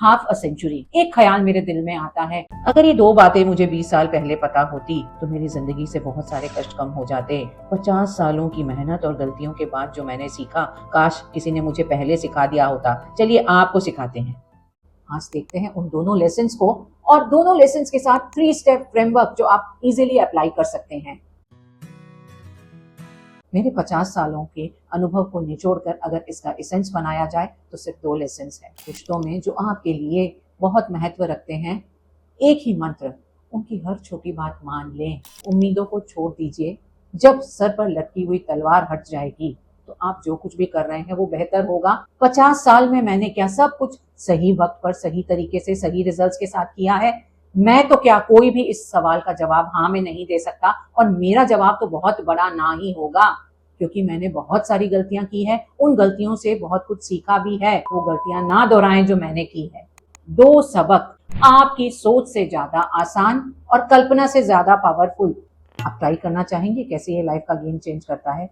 Half a century. एक ख्याल मेरे दिल में आता है, अगर ये दो बातें मुझे 20 साल पहले पता होती तो मेरी जिंदगी से बहुत सारे कष्ट कम हो जाते। 50 सालों की मेहनत और गलतियों के बाद जो मैंने सीखा, काश किसी ने मुझे पहले सिखा दिया होता। चलिए आपको सिखाते हैं। आज देखते हैं उन दोनों लेसन्स को, और दोनों लेसन्स के साथ 3 स्टेप फ्रेमवर्क जो आप इजीली अप्लाई कर सकते हैं। मेरे 50 सालों के अनुभव को निचोड़कर अगर इसका एसेंस बनाया जाए तो सिर्फ 2 लेसन्स हैं। रिश्तों में जो आपके लिए बहुत महत्व रखते हैं, एक ही मंत्र, उनकी हर छोटी बात मान लें। उम्मीदों को छोड़ दीजिए। जब सर पर लटकी हुई तलवार हट जाएगी तो आप जो कुछ भी कर रहे हैं वो बेहतर होगा। 50 साल में मैंने क्या सब कुछ सही वक्त पर, सही तरीके से, सही रिजल्ट्स के साथ किया है? मैं तो क्या, कोई भी इस सवाल का जवाब हाँ में नहीं दे सकता, और मेरा जवाब तो बहुत बड़ा ना ही होगा, क्योंकि मैंने बहुत सारी गलतियां की है। उन गलतियों से बहुत कुछ सीखा भी है। वो गलतियां ना दोहराएं जो मैंने की है। 2 सबक आपकी सोच से ज्यादा आसान और कल्पना से ज्यादा पावरफुल। आप ट्राई करना चाहेंगे कैसे ये लाइफ का गेम चेंज करता है?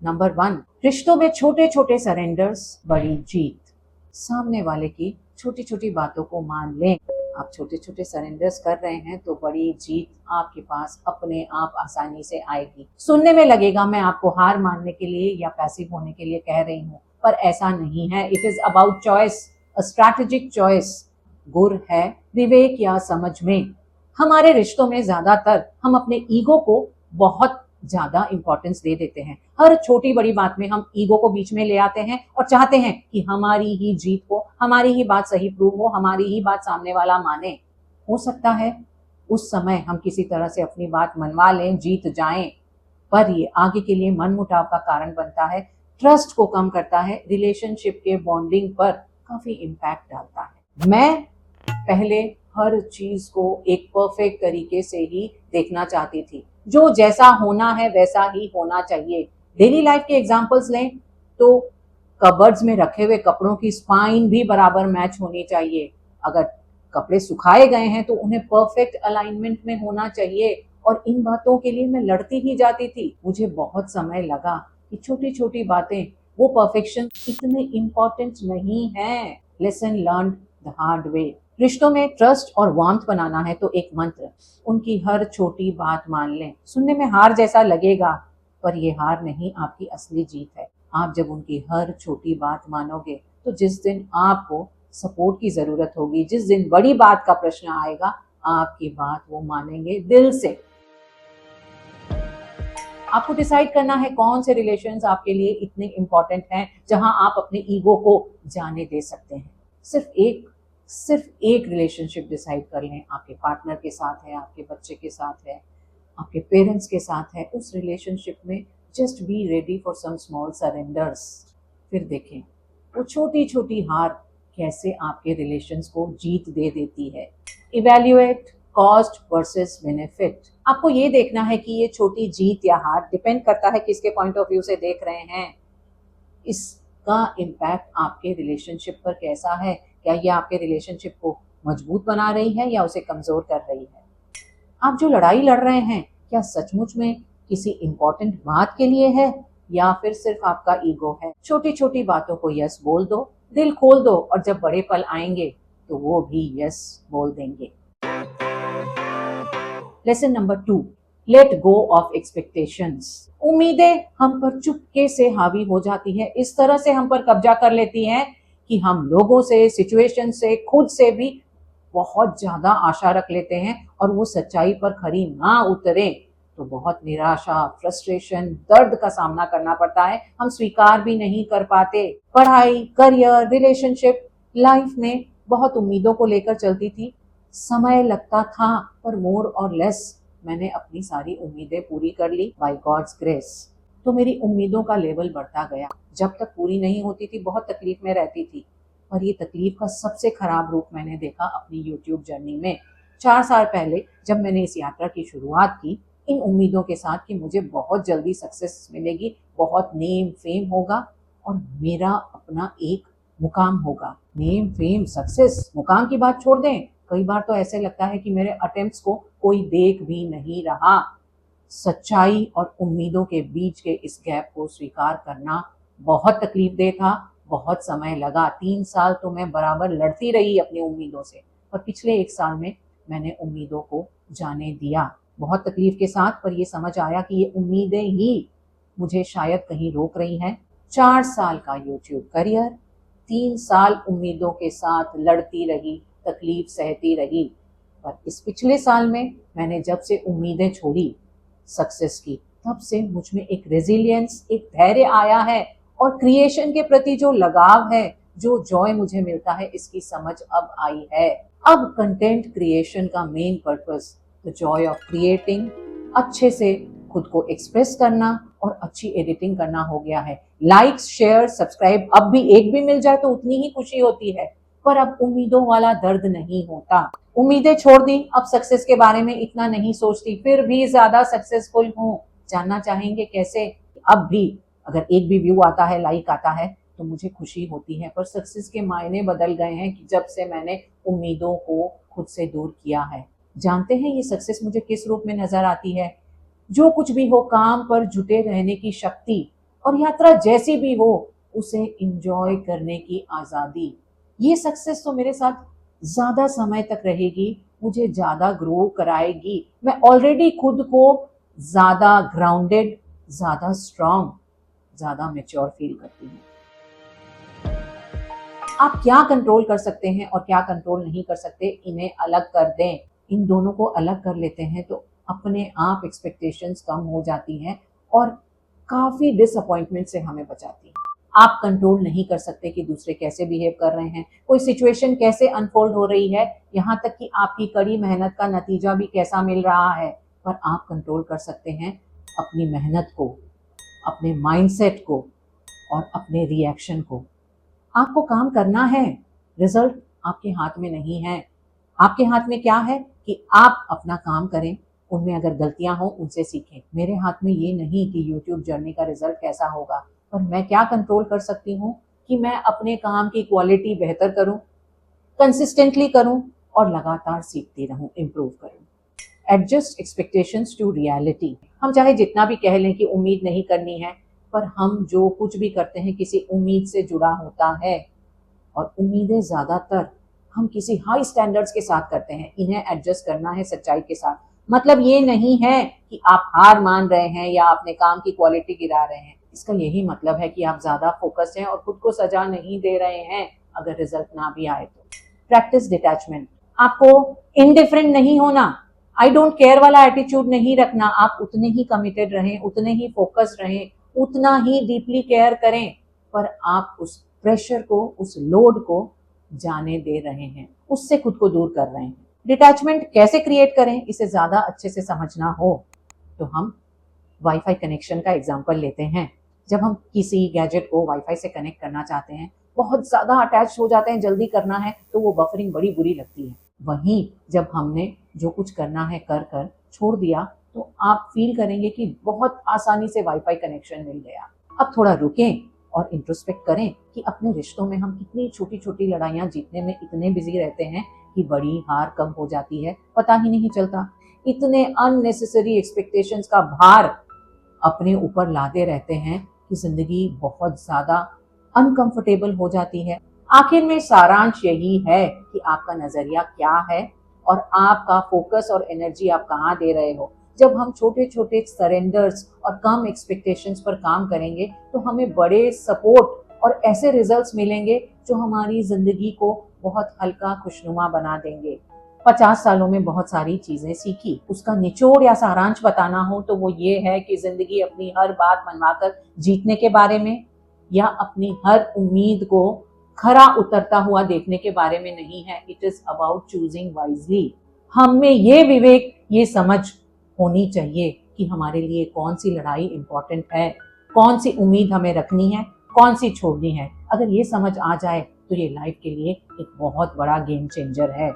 नंबर 1, रिश्तों में छोटे छोटे सरेंडर्स, बड़ी जीत। सामने वाले की छोटी छोटी बातों को मान लें। आप छोटे छोटे सरेंडर्स कर रहे हैं तो बड़ी जीत आपके पास अपने आप आसानी से आएगी। सुनने में लगेगा मैं आपको हार मानने के लिए या पैसिव होने के लिए कह रही हूँ, पर ऐसा नहीं है। It is about choice, a strategic choice. गुर है विवेक या समझ में। हमारे रिश्तों में ज्यादातर हम अपने ईगो को बहुत ज्यादा इंपॉर्टेंस दे देते हैं। हर छोटी बड़ी बात में हम ईगो को बीच में ले आते हैं और चाहते हैं कि हमारी ही जीत हो, हमारी ही बात सही प्रूव हो, हमारी ही बात सामने वाला माने। हो सकता है उस समय हम किसी तरह से अपनी बात मनवा लें, जीत जाएं, पर ये आगे के लिए मनमुटाव का कारण बनता है, ट्रस्ट को कम करता है, रिलेशनशिप के बॉन्डिंग पर काफी इम्पैक्ट डालता है। मैं पहले हर चीज को एक परफेक्ट तरीके से ही देखना चाहती थी। जो जैसा होना है वैसा ही होना चाहिए। डेली लाइफ के एग्जांपल्स लें तो कबर्ड्स में रखे हुए कपड़ों की स्पाइन भी बराबर मैच होनी चाहिए। अगर कपड़े सुखाए गए हैं तो उन्हें परफेक्ट अलाइनमेंट में होना चाहिए, और इन बातों के लिए मैं लड़ती ही जाती थी। मुझे बहुत समय लगा कि छोटी छोटी बातें, वो परफेक्शन इतने इम्पोर्टेंट नहीं है। Lesson learn the hard way. रिश्तों में ट्रस्ट और वार्मथ बनाना है तो एक मंत्र, उनकी हर छोटी बात मान लें। सुनने में हार जैसा लगेगा, पर ये हार नहीं, आपकी असली जीत है। आप जब उनकी हर छोटी बात मानोगे तो जिस दिन आपको सपोर्ट की जरूरत होगी, जिस दिन बड़ी बात का प्रश्न आएगा, आपकी बात वो मानेंगे दिल से। आपको डिसाइड करना है कौन से रिलेशंस आपके लिए इतने इंपॉर्टेंट हैं जहां आप अपने ईगो को जाने दे सकते हैं। सिर्फ एक रिलेशनशिप डिसाइड कर लें। आपके पार्टनर के साथ है, आपके बच्चे के साथ है, आपके पेरेंट्स के साथ है। उस रिलेशनशिप में just be ready for some small surrenders. फिर देखें वो छोटी छोटी हार कैसे आपके रिलेशंस को जीत दे देती है। Evaluate cost versus benefit. आपको ये देखना है कि ये छोटी जीत या हार डिपेंड करता है किसके पॉइंट ऑफ व्यू से देख रहे हैं। इसका इम्पैक्ट आपके रिलेशनशिप पर कैसा है? क्या ये आपके रिलेशनशिप को मजबूत बना रही है या उसे कमजोर कर रही है? आप जो लड़ाई लड़ रहे हैं क्या सचमुच में किसी इंपॉर्टेंट बात के लिए है या फिर सिर्फ आपका ईगो है? छोटी छोटी बातों को यस बोल दो, दिल खोल दो, और जब बड़े पल आएंगे तो वो भी यस बोल देंगे। Lesson number 2, let go of expectations. उम्मीदें हम पर चुपके से हावी हो जाती है, इस तरह से हम पर कब्जा कर लेती हैं कि हम लोगों से, सिचुएशन से, खुद से भी बहुत ज्यादा आशा रख लेते हैं, और वो सच्चाई पर खरी ना उतरे तो बहुत निराशा, फ्रस्ट्रेशन, दर्द का सामना करना पड़ता है। हम स्वीकार भी नहीं कर पाते। पढ़ाई, करियर, रिलेशनशिप, लाइफ में बहुत उम्मीदों को लेकर चलती थी। समय लगता था, पर मोर और लेस मैंने अपनी सारी उम्मीदें पूरी कर ली बाय गॉड्स ग्रेस। तो मेरी उम्मीदों का लेवल बढ़ता गया। जब तक पूरी नहीं होती थी बहुत तकलीफ में रहती थी, और ये तकलीफ का सबसे खराब रूप मैंने देखा अपनी यूट्यूब जर्नी में। 4 साल पहले जब मैंने इस यात्रा की शुरुआत की, इन उम्मीदों के साथ कि मुझे बहुत जल्दी सक्सेस मिलेगी, बहुत नेम फेम होगा और मेरा अपना एक मुकाम होगा। नेम फेम सक्सेस, मुकाम की बात छोड़ दें, कई बार तो ऐसे लगता है कि मेरे अटेम्प्ट्स को कोई देख भी नहीं रहा। सच्चाई और उम्मीदों के बीच के इस गैप को स्वीकार करना बहुत तकलीफदेह था, बहुत समय लगा, 3 साल तो मैं बराबर लड़ती रही अपनी उम्मीदों से, पर पिछले 1 साल में मैंने उम्मीदों को जाने दिया, बहुत तकलीफ के साथ, पर ये समझ आया कि ये उम्मीदें ही मुझे शायद कहीं रोक रही हैं। 4 साल का यूट्यूब करियर, 3 साल उम्मीदों के साथ लड़ती रही, तकलीफ सहती रही, पर इस पिछले साल में मैंने जब से उम्मीदें छोड़ी सक्सेस की, तब से मुझ में एक रेजिलियंस, एक धैर्य आया है और क्रिएशन के प्रति जो लगाव है, जो जॉय मुझे मिलता है, इसकी समझ अब आई है। अब कंटेंट क्रिएशन का main purpose the Joy of creating, अच्छे से खुद को एक्सप्रेस करना और अच्छी एडिटिंग करना हो गया है। लाइक्स, शेयर, सब्सक्राइब अब भी एक भी मिल जाए तो उतनी ही खुशी होती है, पर अब उम्मीदों वाला दर्द नहीं होता। उम्मीदें छोड़ दी, अब सक्सेस के बारे में इतना नहीं सोचती, फिर भी ज्यादा सक्सेसफुल हूँ। जानना चाहेंगे कैसे? अब भी अगर एक भी व्यू आता है, लाइक आता है, तो मुझे खुशी होती है, पर सक्सेस के मायने बदल गए हैं कि जब से मैंने उम्मीदों को खुद से दूर किया है। जानते हैं ये सक्सेस मुझे किस रूप में नजर आती है? जो कुछ भी हो, काम पर जुटे रहने की शक्ति, और यात्रा जैसी भी हो उसे इंजॉय करने की आजादी। ये सक्सेस तो मेरे साथ ज्यादा समय तक रहेगी, मुझे ज्यादा ग्रो कराएगी। मैं ऑलरेडी खुद को ज्यादा ग्राउंडेड, ज्यादा स्ट्रांग, ज्यादा मैच्योर फील करती हूँ। आप क्या कंट्रोल कर सकते हैं और क्या कंट्रोल नहीं कर सकते, इन्हें अलग कर दें। इन दोनों को अलग कर लेते हैं तो अपने आप एक्सपेक्टेशंस कम हो जाती हैं और काफी डिसअपॉइंटमेंट से हमें बचाती हैं। आप कंट्रोल नहीं कर सकते कि दूसरे कैसे बिहेव कर रहे हैं, कोई सिचुएशन कैसे अनफोल्ड हो रही है, यहाँ तक कि आपकी कड़ी मेहनत का नतीजा भी कैसा मिल रहा है, पर आप कंट्रोल कर सकते हैं अपनी मेहनत को, अपने माइंडसेट को और अपने रिएक्शन को। आपको काम करना है, रिजल्ट आपके हाथ में नहीं है। आपके हाथ में क्या है कि आप अपना काम करें, उनमें अगर गलतियां हो उनसे सीखें। मेरे हाथ में ये नहीं कि यूट्यूब जर्नी का रिजल्ट कैसा होगा, पर मैं क्या कंट्रोल कर सकती हूँ कि मैं अपने काम की क्वालिटी बेहतर करूँ, कंसिस्टेंटली करूँ और लगातार सीखती रहूँ, इम्प्रूव करूँ। Adjust expectations to reality. हम चाहे जितना भी कह लें कि उम्मीद नहीं करनी है, पर हम जो कुछ भी करते हैं किसी उम्मीद से जुड़ा होता है, और उम्मीदें ज्यादातर हम किसी हाई स्टैंडर्ड्स के साथ करते हैं। इन्हें एडजस्ट करना है सच्चाई के साथ। मतलब ये नहीं है कि आप हार मान रहे हैं या अपने काम की क्वालिटी गिरा रहे हैं, इसका यही मतलब है कि आप ज्यादा फोकस्ड हैं और खुद को सजा नहीं दे रहे हैं अगर रिजल्ट ना भी आए तो। Practice detachment. आपको इनडिफरेंट नहीं होना, आई डोंट केयर वाला एटीट्यूड नहीं रखना। आप उतने ही कमिटेड रहें, उतने ही फोकस्ड रहें, उतना ही डीपली केयर करें, पर आप उस प्रेशर को, उस लोड को जाने दे रहे हैं, उससे खुद को दूर कर रहे हैं। डिटैचमेंट कैसे क्रिएट करें, इसे ज्यादा अच्छे से समझना हो तो हम वाईफाई कनेक्शन का एग्जांपल लेते हैं। जब हम किसी गैजेट को वाईफाई से कनेक्ट करना चाहते हैं, बहुत ज्यादा अटैच हो जाते हैं, जल्दी करना है तो वो बफरिंग बड़ी बुरी लगती है। वहीं जब हमने जो कुछ करना है कर कर छोड़ दिया, तो आप फील करेंगे कि बहुत आसानी से वाईफाई कनेक्शन मिल गया। अब थोड़ा रुकें और इंट्रोस्पेक्ट करें कि अपने रिश्तों में हम कितनी छोटी छोटी लड़ाइयां जीतने में इतने बिजी रहते हैं कि बड़ी हार कब हो जाती है पता ही नहीं चलता। इतने अननेसेसरी एक्सपेक्टेशंस का भार अपने ऊपर लाते रहते हैं कि जिंदगी बहुत ज्यादा अनकंफर्टेबल हो जाती है। आखिर में सारांश यही है कि आपका नजरिया क्या है और आपका फोकस और एनर्जी आप कहाँ दे रहे हो। जब हम छोटे छोटे सरेंडर्स और कम एक्सपेक्टेशंस पर काम करेंगे तो हमें बड़े सपोर्ट और ऐसे रिजल्ट्स मिलेंगे जो हमारी जिंदगी को बहुत हल्का, खुशनुमा बना देंगे। 50 सालों में बहुत सारी चीजें सीखी, उसका निचोड़ या सारांश बताना हो तो वो ये है कि जिंदगी अपनी हर बात मनवाकर जीतने के बारे में या अपनी हर उम्मीद को खरा उतरता हुआ देखने के बारे में नहीं है। It is about choosing wisely. हम में ये विवेक, ये समझ होनी चाहिए कि हमारे लिए कौन सी लड़ाई इंपॉर्टेंट है, कौन सी उम्मीद हमें रखनी है, कौन सी छोड़नी है। अगर ये समझ आ जाए तो ये लाइफ के लिए एक बहुत बड़ा गेम चेंजर है।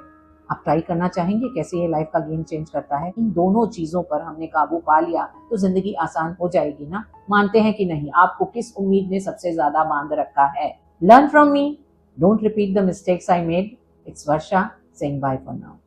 आप ट्राई करना चाहेंगे कैसे ये लाइफ का गेम चेंज करता है? इन दोनों चीजों पर हमने काबू पा लिया तो जिंदगी आसान हो जाएगी ना। मानते हैं कि नहीं? आपको किस उम्मीद ने सबसे ज्यादा बांध रखा है? Learn from me, don't repeat the mistakes I made. It's Varsha saying bye for now.